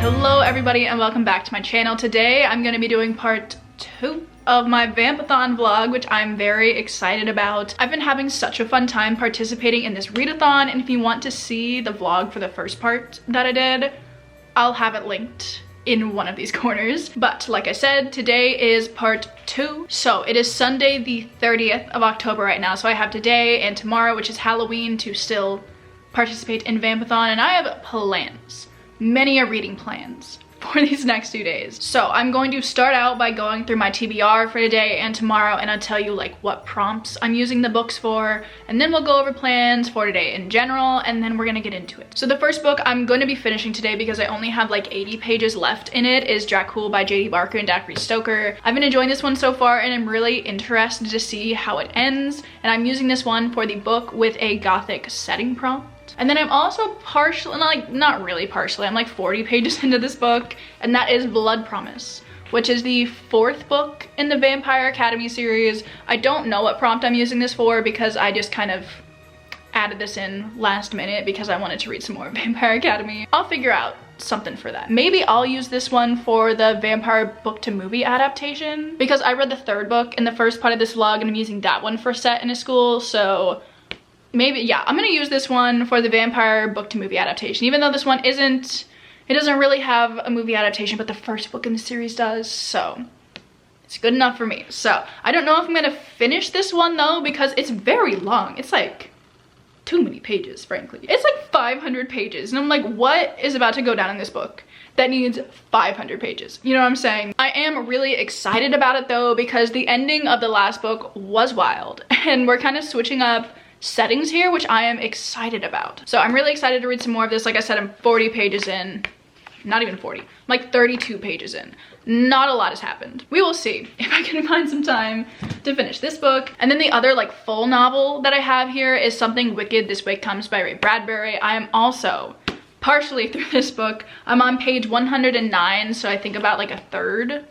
Hello everybody and welcome back to my channel. Today I'm going to be doing part 2 of my Vampathon vlog, which I'm very excited about. I've been having such a fun time participating in this readathon, and if you want to see the vlog for the first part that I did, I'll have it linked in one of these corners. But like I said, today is part 2. So it is Sunday the 30th of October right now. So I have today and tomorrow, which is Halloween, to still participate in Vampathon, and I have plans. Many are reading plans for these next 2 days. So I'm going to start out by going through my TBR for today and tomorrow, and I'll tell you like what prompts I'm using the books for, and then we'll go over plans for today in general, and then we're gonna get into it. So the first book I'm going to be finishing today, because I only have like 80 pages left in it, is Dracul by J.D. Barker and Dacre Stoker. I've been enjoying this one so far, and I'm really interested to see how it ends, and I'm using this one for the book with a gothic setting prompt. And then I'm also partially, not really partially, I'm like 40 pages into this book, and that is Blood Promise, which is the 4th book in the Vampire Academy series. I don't know what prompt I'm using this for, because I just kind of added this in last minute because I wanted to read some more Vampire Academy. I'll figure out something for that. Maybe I'll use this one for the vampire book to movie adaptation, because I read the 3rd book in the first part of this vlog, and I'm using that one for set in a school, so maybe, yeah, I'm gonna use this one for the vampire book to movie adaptation, even though this one it doesn't really have a movie adaptation, but the 1st book in the series does, so it's good enough for me. So I don't know if I'm gonna finish this one though, because it's very long. It's like too many pages, frankly. It's like 500 pages, and I'm like, what is about to go down in this book that needs 500 pages? You know what I'm saying? I am really excited about it though, because the ending of the last book was wild, and we're kind of switching up settings here, which I am excited about. So I'm really excited to read some more of this. Like I said, I'm 40 pages in. Not even 40. I'm like 32 pages in. Not a lot has happened. We will see if I can find some time to finish this book. And then the other like full novel that I have here is Something Wicked This Way Comes by Ray Bradbury. I am also partially through this book. I'm on page 109, so I think about like a third.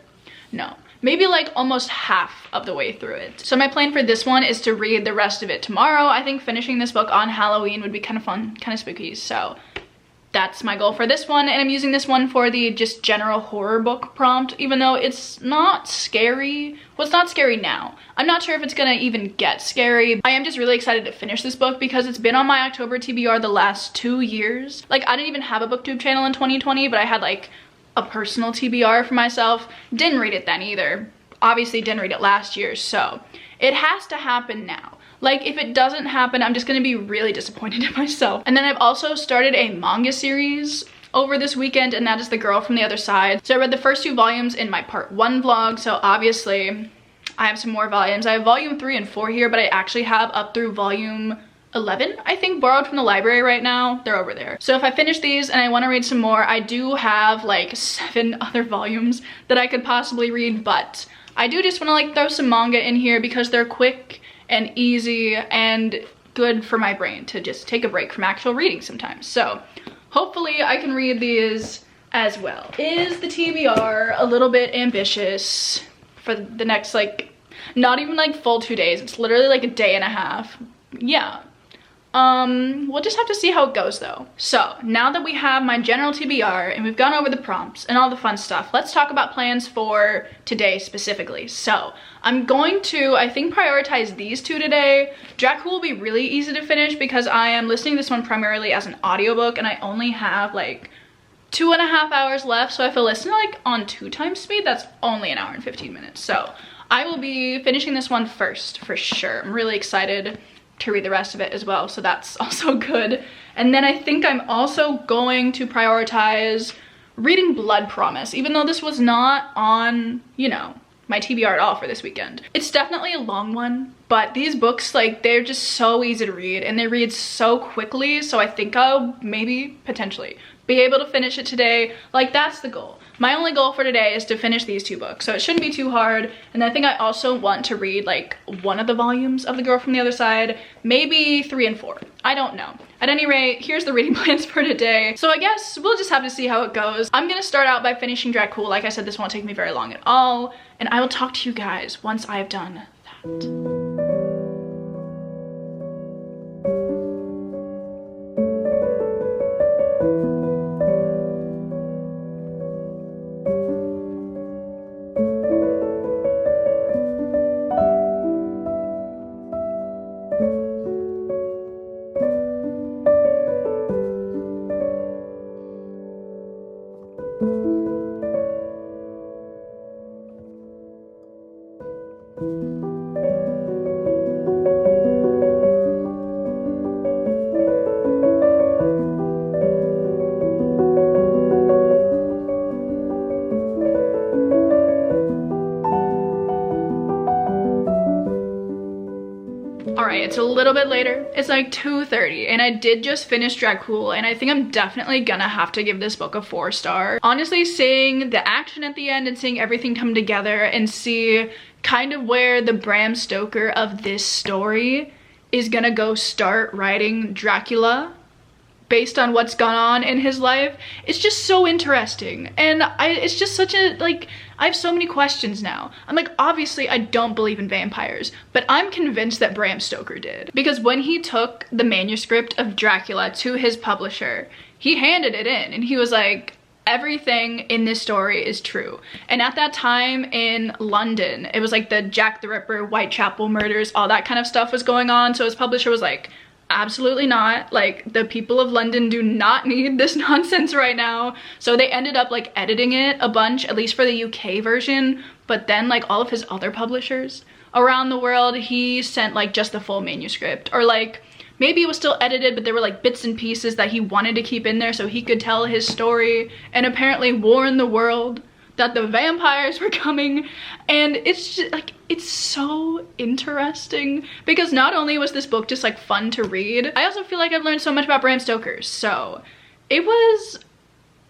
No, maybe like almost half of the way through it. So my plan for this one is to read the rest of it tomorrow. I think finishing this book on Halloween would be kind of fun, kind of spooky. So that's my goal for this one. And I'm using this one for the just general horror book prompt, even though it's not scary. Well, it's not scary now. I'm not sure if it's gonna even get scary. I am just really excited to finish this book because it's been on my October TBR the last 2 years. Like, I didn't even have a booktube channel in 2020, but I had like a personal TBR for myself. Didn't read it then either. Obviously didn't read it last year, so it has to happen now. Like, if it doesn't happen, I'm just gonna be really disappointed in myself. And then I've also started a manga series over this weekend, and that is The Girl from the Other Side. So I read the first 2 volumes in my part 1 vlog, so obviously I have some more volumes. I have volume 3 and 4 here, but I actually have up through volume 11, I think, borrowed from the library right now. They're over there. So if I finish these and I want to read some more, I do have like 7 other volumes that I could possibly read, but I do just want to like throw some manga in here because they're quick and easy and good for my brain to just take a break from actual reading sometimes. So hopefully I can read these as well. Is the TBR a little bit ambitious for the next like, not even like full 2 days. It's literally like a day and a half. Yeah. We'll just have to see how it goes though. So now that we have my general TBR and we've gone over the prompts and all the fun stuff, let's talk about plans for today specifically. So I'm going to, I think, prioritize these 2 today. Dracul will be really easy to finish because I am listening to this one primarily as an audiobook, and I only have like 2.5 hours left. So if I listen like on 2 times speed, that's only an hour and 15 minutes. So I will be finishing this one first for sure. I'm really excited to read the rest of it as well, so that's also good. And then I think I'm also going to prioritize reading Blood Promise, even though this was not on, you know, my TBR at all for this weekend. It's definitely a long one, but these books, like, they're just so easy to read and they read so quickly, so I think I'll maybe potentially be able to finish it today. Like, that's the goal. My only goal for today is to finish these 2 books, so it shouldn't be too hard. And I think I also want to read like one of the volumes of The Girl from the Other Side, maybe 3 and 4. I don't know. At any rate, here's the reading plans for today. So I guess we'll just have to see how it goes. I'm gonna start out by finishing Dracul. Like I said, this won't take me very long at all, and I will talk to you guys once I have done that. It's a little bit later. It's like 2:30 and I did just finish Dracul, and I think I'm definitely gonna have to give this book a 4-star. Honestly, seeing the action at the end and seeing everything come together and see kind of where the Bram Stoker of this story is gonna go start writing Dracula based on what's gone on in his life, it's just so interesting. And it's just such a, like, I have so many questions now. I'm like, obviously I don't believe in vampires, but I'm convinced that Bram Stoker did. Because when he took the manuscript of Dracula to his publisher, he handed it in and he was like, everything in this story is true. And at that time in London, it was like the Jack the Ripper, Whitechapel murders, all that kind of stuff was going on. So his publisher was like, absolutely not. Like, the people of London do not need this nonsense right now. So they ended up like editing it a bunch, at least for the UK version. But then like all of his other publishers around the world, he sent like just the full manuscript, or like maybe it was still edited, but there were like bits and pieces that he wanted to keep in there so he could tell his story and apparently warn the world that the vampires were coming. And it's just like, it's so interesting because not only was this book just like fun to read, I also feel like I've learned so much about Bram Stoker. So it was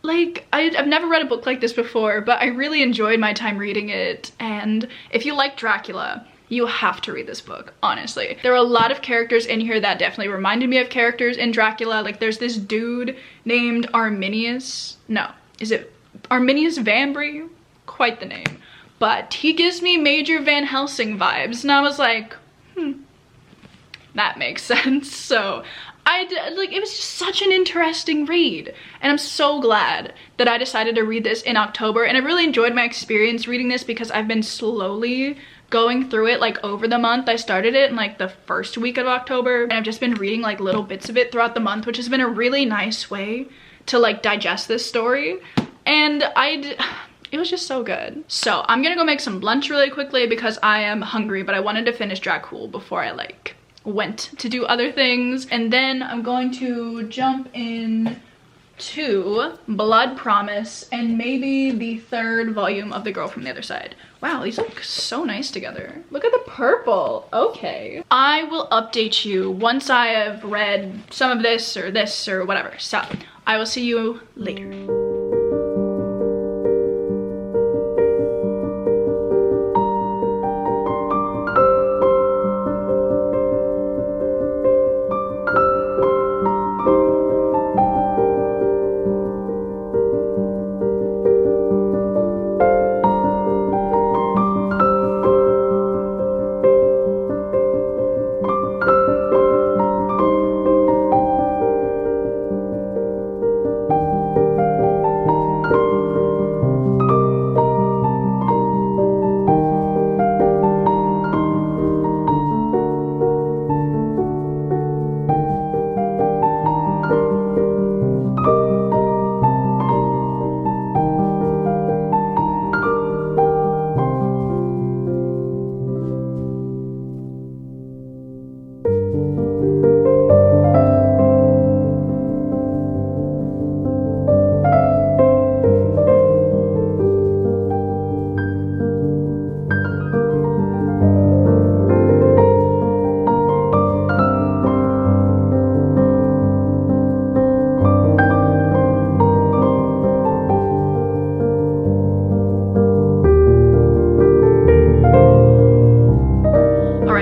like, I've never read a book like this before, but I really enjoyed my time reading it. And if you like Dracula, you have to read this book, honestly. There are a lot of characters in here that definitely reminded me of characters in Dracula. Like, there's this dude named Arminius. No, is it Arminius Vambry? Quite the name. But he gives me Major Van Helsing vibes, and I was like, that makes sense. So like, it was just such an interesting read, and I'm so glad that I decided to read this in October. And I really enjoyed my experience reading this because I've been slowly going through it like over the month. I started it in like the first week of October, and I've just been reading like little bits of it throughout the month, which has been a really nice way to like digest this story. And it was just so good. So I'm gonna go make some lunch really quickly because I am hungry, but I wanted to finish Dracul before I like went to do other things. And then I'm going to jump in to Blood Promise and maybe the 3rd volume of The Girl from the Other Side. Wow, these look so nice together. Look at the purple. Okay. I will update you once I have read some of this or whatever. So I will see you later.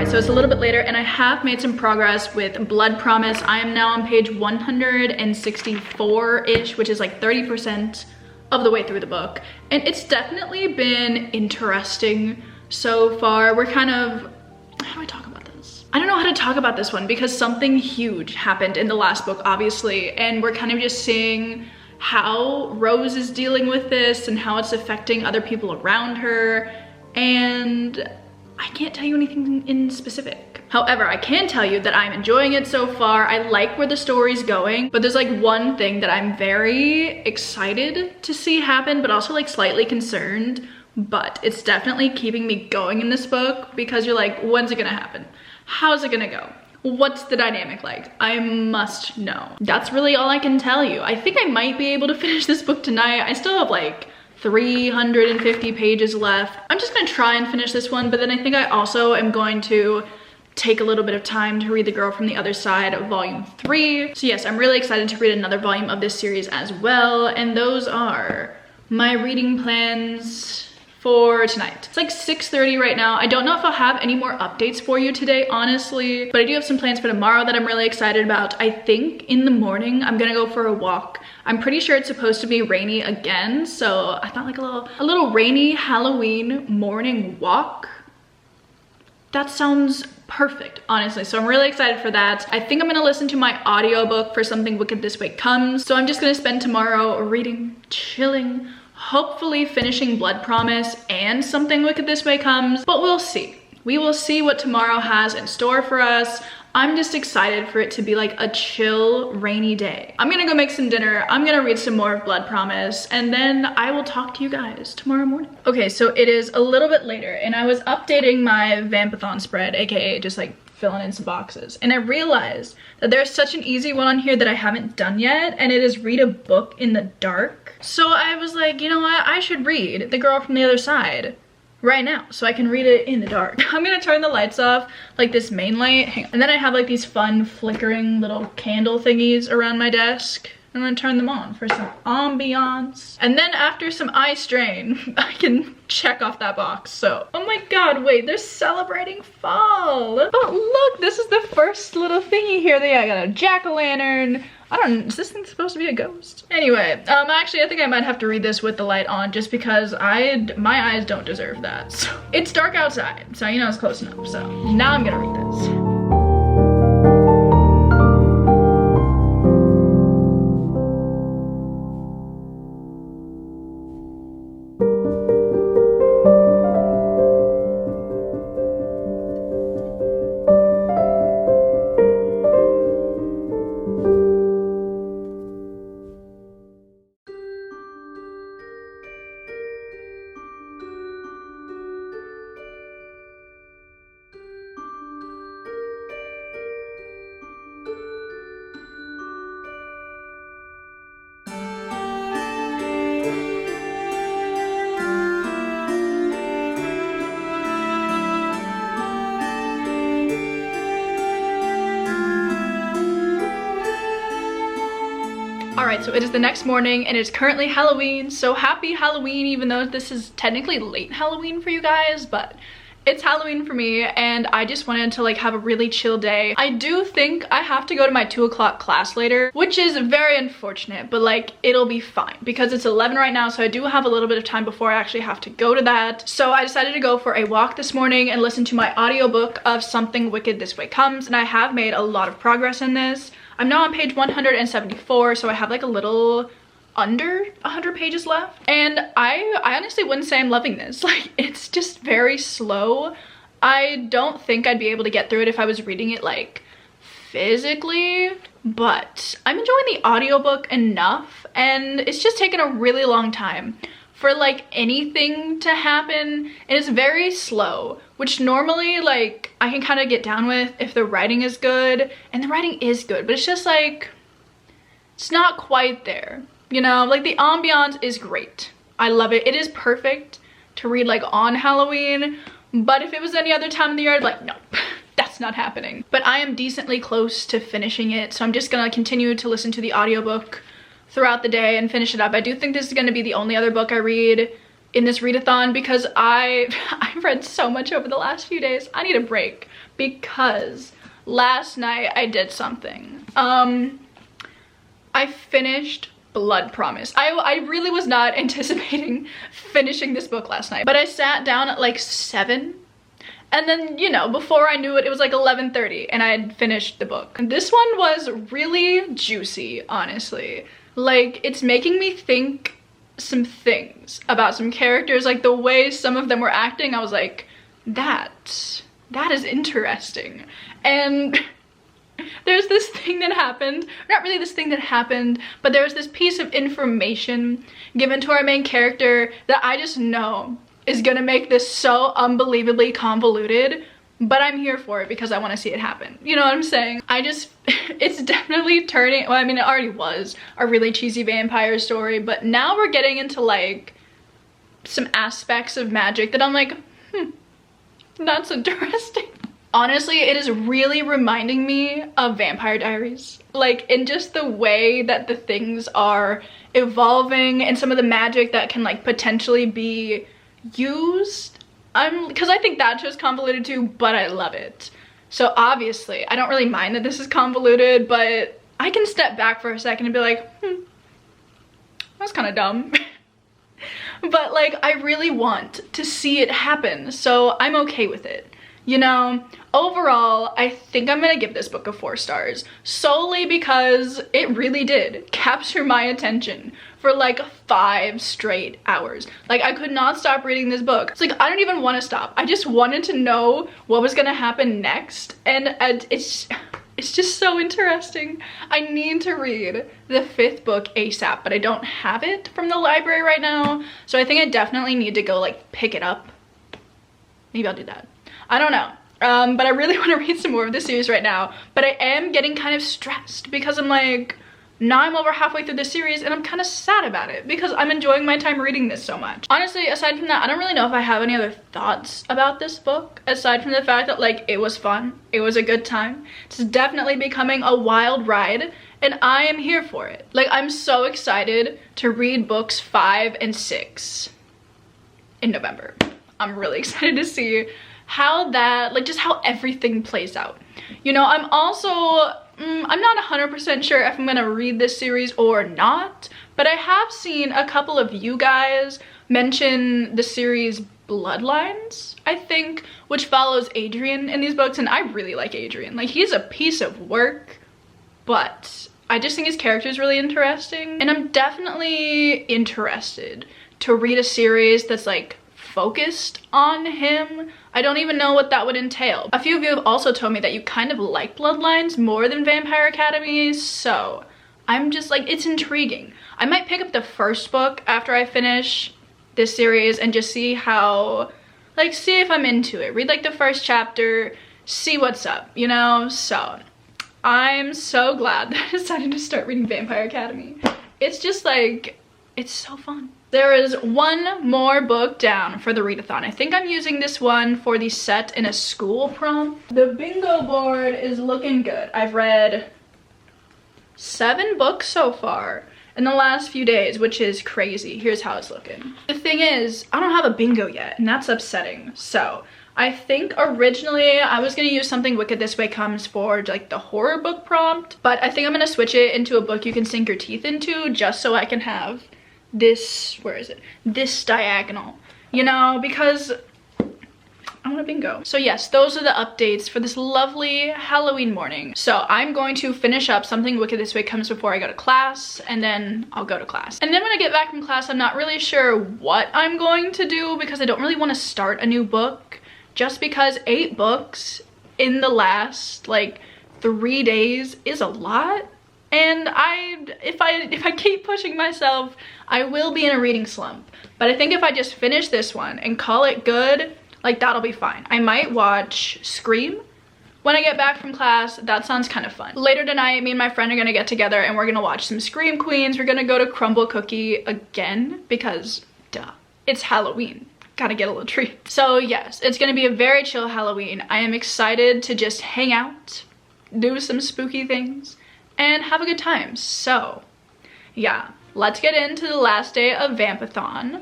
So it's a little bit later and I have made some progress with Blood Promise. I am now on page 164-ish, which is like 30% of the way through the book. And it's definitely been interesting so far. We're kind of, how do I talk about this? I don't know how to talk about this one because something huge happened in the last book, obviously. And we're kind of just seeing how Rose is dealing with this and how it's affecting other people around her. And I can't tell you anything in specific. However, I can tell you that I'm enjoying it so far. I like where the story's going, but there's like one thing that I'm very excited to see happen, but also like slightly concerned. But it's definitely keeping me going in this book because you're like, when's it gonna happen? How's it gonna go? What's the dynamic like? I must know. That's really all I can tell you. I think I might be able to finish this book tonight. I still have like 350 pages left. I'm just gonna try and finish this one, but then I think I also am going to take a little bit of time to read The Girl from the Other Side of volume 3. So yes, I'm really excited to read another volume of this series as well. And those are my reading plans for tonight. It's like 6:30 right now. I don't know if I'll have any more updates for you today, honestly, but I do have some plans for tomorrow that I'm really excited about. I think in the morning I'm gonna go for a walk. I'm pretty sure it's supposed to be rainy again, so I thought like a little rainy Halloween morning walk. That sounds perfect, honestly. So I'm really excited for that. I think I'm gonna listen to my audiobook for Something Wicked This Way Comes. So I'm just gonna spend tomorrow reading, chilling, hopefully finishing Blood Promise and Something Wicked This Way Comes, but we'll see. We will see what tomorrow has in store for us. I'm just excited for it to be like a chill, rainy day. I'm gonna go make some dinner. I'm gonna read some more of Blood Promise, and then I will talk to you guys tomorrow morning. Okay, so it is a little bit later, and I was updating my Vampathon spread, aka just like filling in some boxes, and I realized that there's such an easy one on here that I haven't done yet, and it is read a book in the dark. So I was like, you know what, I should read The Girl from the Other Side right now so I can read it in the dark. I'm gonna turn the lights off, like this main light. Hang on. And then I have like these fun flickering little candle thingies around my desk. I'm gonna turn them on for some ambiance. And then after some eye strain, I can check off that box. So, oh my god, wait, they're celebrating fall. Oh look, this is the first little thingy here. I got a jack-o'-lantern. I don't know, is this thing supposed to be a ghost? Anyway, actually I think I might have to read this with the light on just because my eyes don't deserve that. So, it's dark outside, so you know it's close enough. So now I'm gonna read this. Alright, so it is the next morning and it's currently Halloween, so happy Halloween, even though this is technically late Halloween for you guys, but it's Halloween for me and I just wanted to like have a really chill day. I do think I have to go to my 2 o'clock class later, which is very unfortunate, but like it'll be fine because it's 11 right now, so I do have a little bit of time before I actually have to go to that. So I decided to go for a walk this morning and listen to my audiobook of Something Wicked This Way Comes, and I have made a lot of progress in this. I'm now on page 174, so I have like a little under 100 pages left. And I honestly wouldn't say I'm loving this. Like, it's just very slow. I don't think I'd be able to get through it if I was reading it like physically, but I'm enjoying the audiobook enough, and it's just taken a really long time for like anything to happen, and it's very slow, which normally like I can kind of get down with if the writing is good, and the writing is good, but it's just like it's not quite there, you know? Like the ambiance is great, I love it, it is perfect to read like on Halloween, but if it was any other time of the year I'd be like, no, that's not happening. But I am decently close to finishing it, so I'm just gonna continue to listen to the audiobook throughout the day and finish it up. I do think this is going to be the only other book I read in this readathon because I've read so much over the last few days. I need a break because last night I did something. I finished Blood Promise. I really was not anticipating finishing this book last night, but I sat down at like 7, and then, you know, before I knew it, it was like 11:30 and I had finished the book. And this one was really juicy, honestly. Like, it's making me think some things about some characters, like the way some of them were acting. I was like, that that is interesting. And there's this thing that happened, not really this thing that happened, but there was this piece of information given to our main character that I just know is gonna make this so unbelievably convoluted, but I'm here for it because I want to see it happen. You know what I'm saying? It's definitely turning, well, I mean, it already was a really cheesy vampire story, but now we're getting into like some aspects of magic that I'm like, that's interesting. Honestly, it is really reminding me of Vampire Diaries. Like, in just the way that the things are evolving and some of the magic that can like potentially be used. Because I think that's just convoluted too, but I love it. So obviously, I don't really mind that this is convoluted, but I can step back for a second and be like, that's kind of dumb. But like, I really want to see it happen, so I'm okay with it. You know, overall, I think I'm gonna give this book a 4 stars, solely because it really did capture my attention for like 5 straight hours. Like, I could not stop reading this book. It's like, I don't even want to stop. I just wanted to know what was gonna happen next, and it's just so interesting. I need to read the 5th book ASAP, but I don't have it from the library right now, so I think I definitely need to go like pick it up. Maybe I'll do that. I don't know. But I really want to read some more of this series right now, but I am getting kind of stressed because I'm like, now I'm over halfway through the series and I'm kind of sad about it because I'm enjoying my time reading this so much. Honestly, aside from that, I don't really know if I have any other thoughts about this book, aside from the fact that like, it was fun, it was a good time. It's definitely becoming a wild ride and I am here for it. Like, I'm so excited to read books 5 and 6 in November. I'm really excited to see how that, like, just how everything plays out. You know, I'm also, I'm not 100% sure if I'm gonna read this series or not, but I have seen a couple of you guys mention the series Bloodlines, I think, which follows Adrian in these books, and I really like Adrian. Like, he's a piece of work, but I just think his character is really interesting, and I'm definitely interested to read a series that's like focused on him. I don't even know what that would entail. A few of you have also told me that you kind of like Bloodlines more than Vampire Academy, so I'm just like, it's intriguing. I might pick up the first book after I finish this series and just see how, like, see if I'm into it. Read like the first chapter, see what's up, you know? So I'm so glad that I decided to start reading Vampire Academy. It's just like, it's so fun. There is one more book down for the readathon. I think I'm using this one for the set in a school prompt. The bingo board is looking good. I've read 7 books so far in the last few days, which is crazy. Here's how it's looking. The thing is, I don't have a bingo yet, and that's upsetting. So I think originally I was gonna use something Wicked This Way Comes for like the horror book prompt, but I think I'm gonna switch it into a book you can sink your teeth into just so I can have this, where is it? This diagonal, you know, because I want a bingo. So yes, those are the updates for this lovely Halloween morning. So I'm going to finish up Something Wicked This Way Comes before I go to class, and then I'll go to class. And then when I get back from class, I'm not really sure what I'm going to do because I don't really want to start a new book, just because 8 books in the last like 3 days is a lot. And if I keep pushing myself, I will be in a reading slump. But I think if I just finish this one and call it good, like, that'll be fine. I might watch Scream when I get back from class. That sounds kind of fun. Later tonight, me and my friend are gonna get together and we're gonna watch some Scream Queens. We're gonna go to Crumble Cookie again because, duh, it's Halloween. Gotta get a little treat. So yes, it's gonna be a very chill Halloween. I am excited to just hang out, do some spooky things, and have a good time. So yeah, let's get into the last day of Vampathon.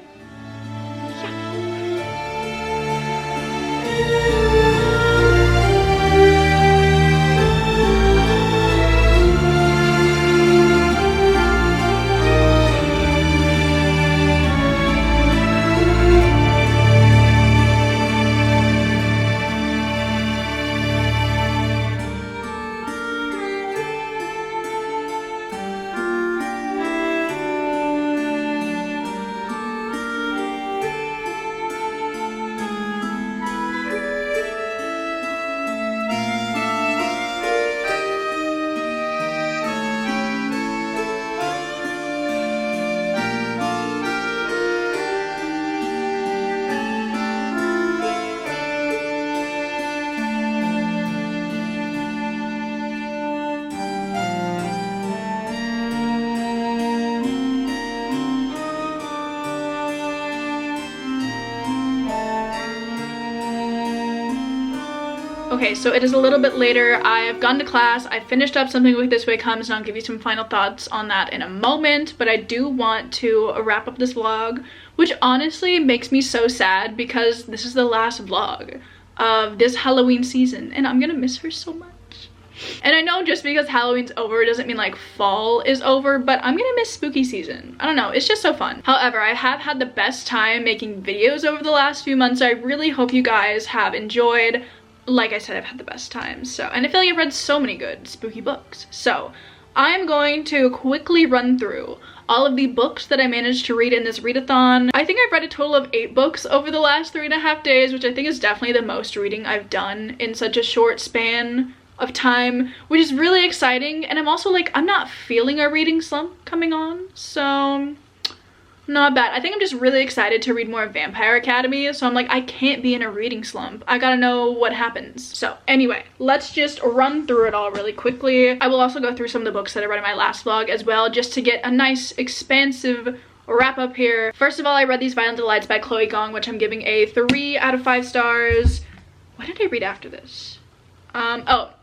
Okay, so it is a little bit later. I've gone to class. I finished up Something Wicked This Way Comes, and I'll give you some final thoughts on that in a moment. But I do want to wrap up this vlog, which honestly makes me so sad because this is the last vlog of this Halloween season, and I'm gonna miss her so much. And I know just because Halloween's over doesn't mean like fall is over, but I'm gonna miss spooky season. I don't know, it's just so fun. However, I have had the best time making videos over the last few months, so I really hope you guys have enjoyed. Like I said, I've had the best time, so, and I feel like I've read so many good spooky books. So I'm going to quickly run through all of the books that I managed to read in this readathon. I think I've read a total of 8 books over the last 3.5 days, which I think is definitely the most reading I've done in such a short span of time, which is really exciting. And I'm also like, I'm not feeling a reading slump coming on, so not bad. I think I'm just really excited to read more of Vampire Academy, so I'm like, I can't be in a reading slump. I gotta know what happens. So anyway, let's just run through it all really quickly. I will also go through some of the books that I read in my last vlog as well, just to get a nice expansive wrap up here. First of all, I read These Violent Delights by Chloe Gong, which I'm giving a 3 out of 5 stars. What did I read after this?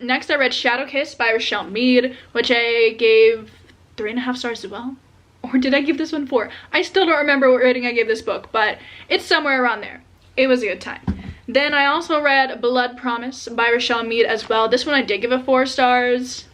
Next I read Shadow Kiss by Rochelle Mead, which I gave 3.5 stars as well. Or did I give this one 4? I still don't remember what rating I gave this book, but it's somewhere around there. It was a good time. Then I also read Blood Promise by Rochelle Mead as well. This one I did give a 4 stars.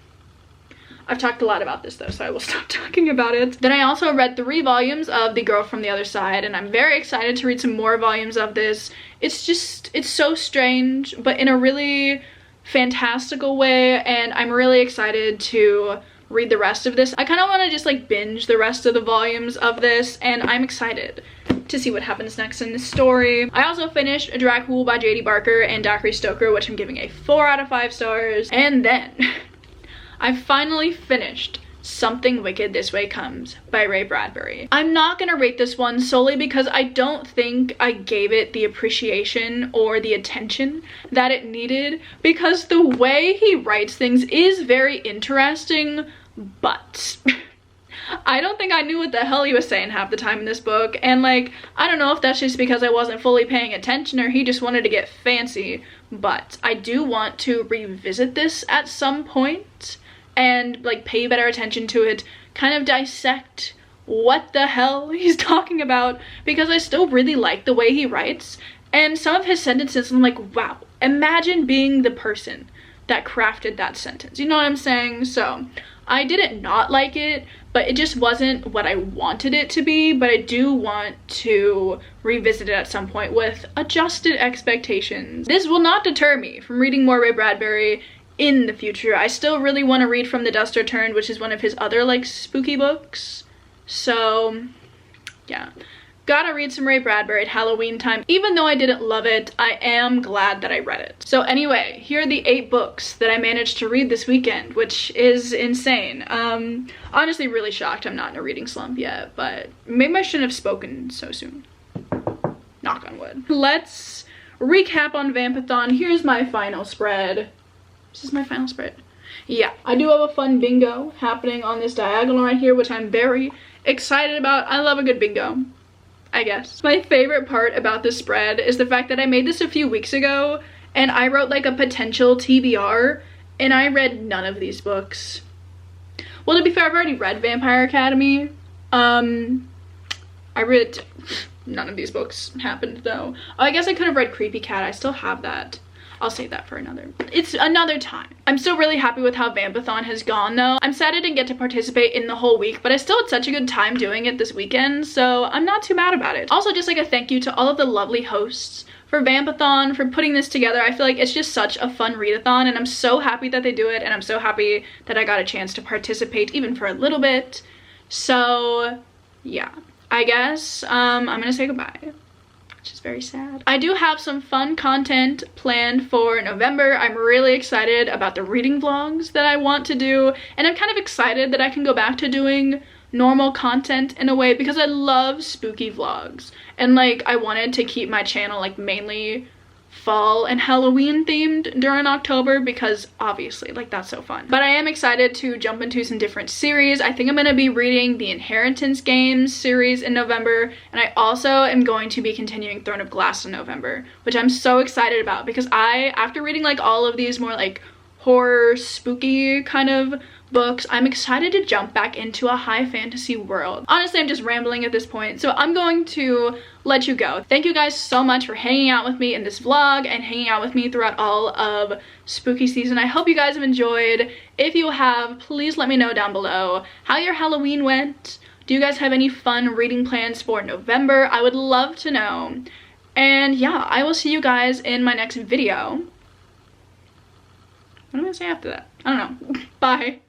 I've talked a lot about this though, so I will stop talking about it. Then I also read 3 volumes of The Girl from the Other Side, and I'm very excited to read some more volumes of this. It's so strange, but in a really fantastical way, and I'm really excited to read the rest of this. I kind of want to just like binge the rest of the volumes of this, and I'm excited to see what happens next in this story. I also finished Dracul by J.D. Barker and Zachary Stoker, which I'm giving a 4 out of 5 stars. And then I finally finished Something Wicked This Way Comes by Ray Bradbury. I'm not gonna rate this one solely because I don't think I gave it the appreciation or the attention that it needed, because the way he writes things is very interesting, but I don't think I knew what the hell he was saying half the time in this book. And like, I don't know if that's just because I wasn't fully paying attention or he just wanted to get fancy, but I do want to revisit this at some point and like pay better attention to it, kind of dissect what the hell he's talking about, because I still really like the way he writes. And some of his sentences, I'm like, wow, imagine being the person that crafted that sentence. You know what I'm saying? So I didn't not like it, but it just wasn't what I wanted it to be. But I do want to revisit it at some point with adjusted expectations. This will not deter me from reading more Ray Bradbury in the future. I still really want to read From the Dust Returned, which is one of his other like spooky books. So yeah, gotta read some Ray Bradbury at Halloween time. Even though I didn't love it, I am glad that I read it. So anyway, here are the 8 books that I managed to read this weekend, which is insane. Honestly really shocked I'm not in a reading slump yet, but maybe I shouldn't have spoken so soon. Knock on wood. Let's recap on Vampathon. Here's my final spread. This is my final spread. Yeah, I do have a fun bingo happening on this diagonal right here, which I'm very excited about. I love a good bingo, I guess. My favorite part about this spread is the fact that I made this a few weeks ago and I wrote like a potential TBR, and I read none of these books. Well, to be fair, I've already read Vampire Academy. I read none of these books happened though. Oh, I guess I could have read Creepy Cat. I still have that. I'll save that for it's another time. I'm still really happy with how Vampathon has gone though. I'm sad I didn't get to participate in the whole week, but I still had such a good time doing it this weekend, so I'm not too mad about it. Also, just like a thank you to all of the lovely hosts for Vampathon for putting this together. I feel like it's just such a fun readathon, and I'm so happy that they do it, and I'm so happy that I got a chance to participate even for a little bit. So yeah, I guess I'm gonna say goodbye, which is very sad. I do have some fun content planned for November. I'm really excited about the reading vlogs that I want to do, and I'm kind of excited that I can go back to doing normal content in a way, because I love spooky vlogs, and like I wanted to keep my channel like mainly fall and Halloween themed during October because obviously, like, that's so fun. But I am excited to jump into some different series. I think I'm gonna be reading the Inheritance Games series in November, and I also am going to be continuing Throne of Glass in November, which I'm so excited about because after reading like all of these more like horror, spooky kind of books, I'm excited to jump back into a high fantasy world. Honestly, I'm just rambling at this point, so I'm going to let you go. Thank you guys so much for hanging out with me in this vlog and hanging out with me throughout all of spooky season. I hope you guys have enjoyed. If you have, please let me know down below how your Halloween went. Do you guys have any fun reading plans for November? I would love to know. And yeah, I will see you guys in my next video. What am I gonna say after that? I don't know. Bye.